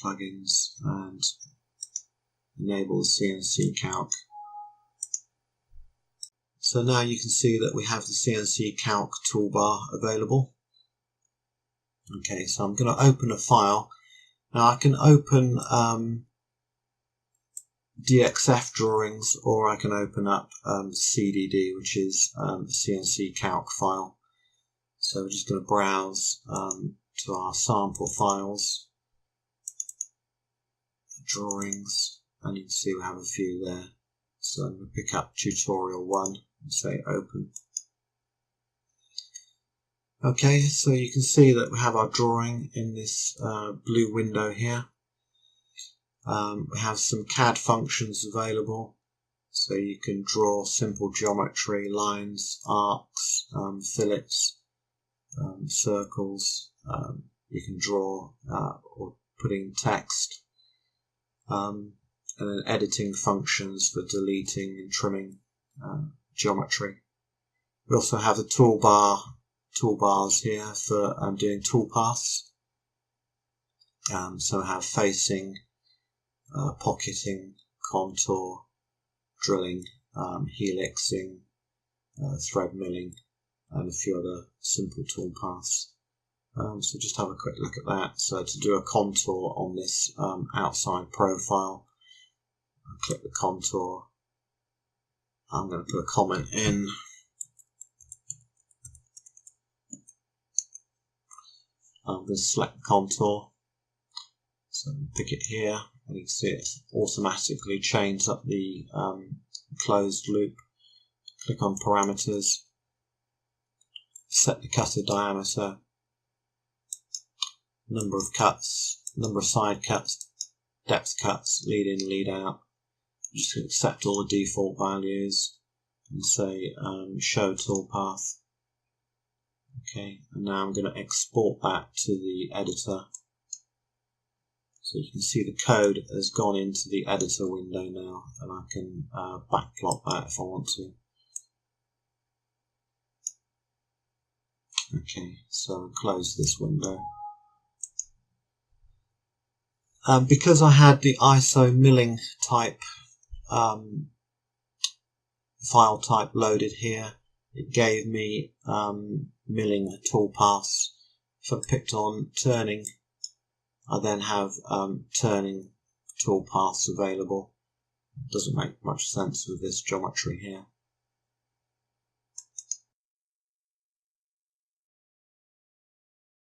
plugins and enable the CNC-Calc. So now you can see that we have the CNC-Calc toolbar available. Okay, so I'm going to open a file. Now I can open DXF drawings, or I can open up CDD, which is the CNC-Calc file. So we're just going to browse to our sample files, drawings, and you can see we have a few there. So I'm going to pick up tutorial 1 and say open. Okay, so you can see that we have our drawing in this blue window here. We have some CAD functions available, so you can draw simple geometry, lines, arcs, fillets, circles. You can draw or put in text, and then editing functions for deleting and trimming geometry. We also have the toolbars here for doing toolpaths. So we have facing, pocketing, contour, drilling, helixing, thread milling, and a few other simple toolpaths. So just have a quick look at that. So to do a contour on this outside profile, I'll click the contour. I'm going to put a comment in. I'm going to select the contour. So pick it here, and you can see it automatically chains up the closed loop. Click on parameters, set the cutter diameter, number of cuts, number of side cuts, depth cuts, lead in, lead out. I'm just going to accept all the default values and say show toolpath. Okay, and now I'm going to export that to the editor. So you can see the code has gone into the editor window now, and I can backplot that if I want to. Okay, so I'll close this window. Because I had the ISO milling type file type loaded here, it gave me milling toolpaths. If I picked on turning, I then have turning toolpaths available. It doesn't make much sense with this geometry here.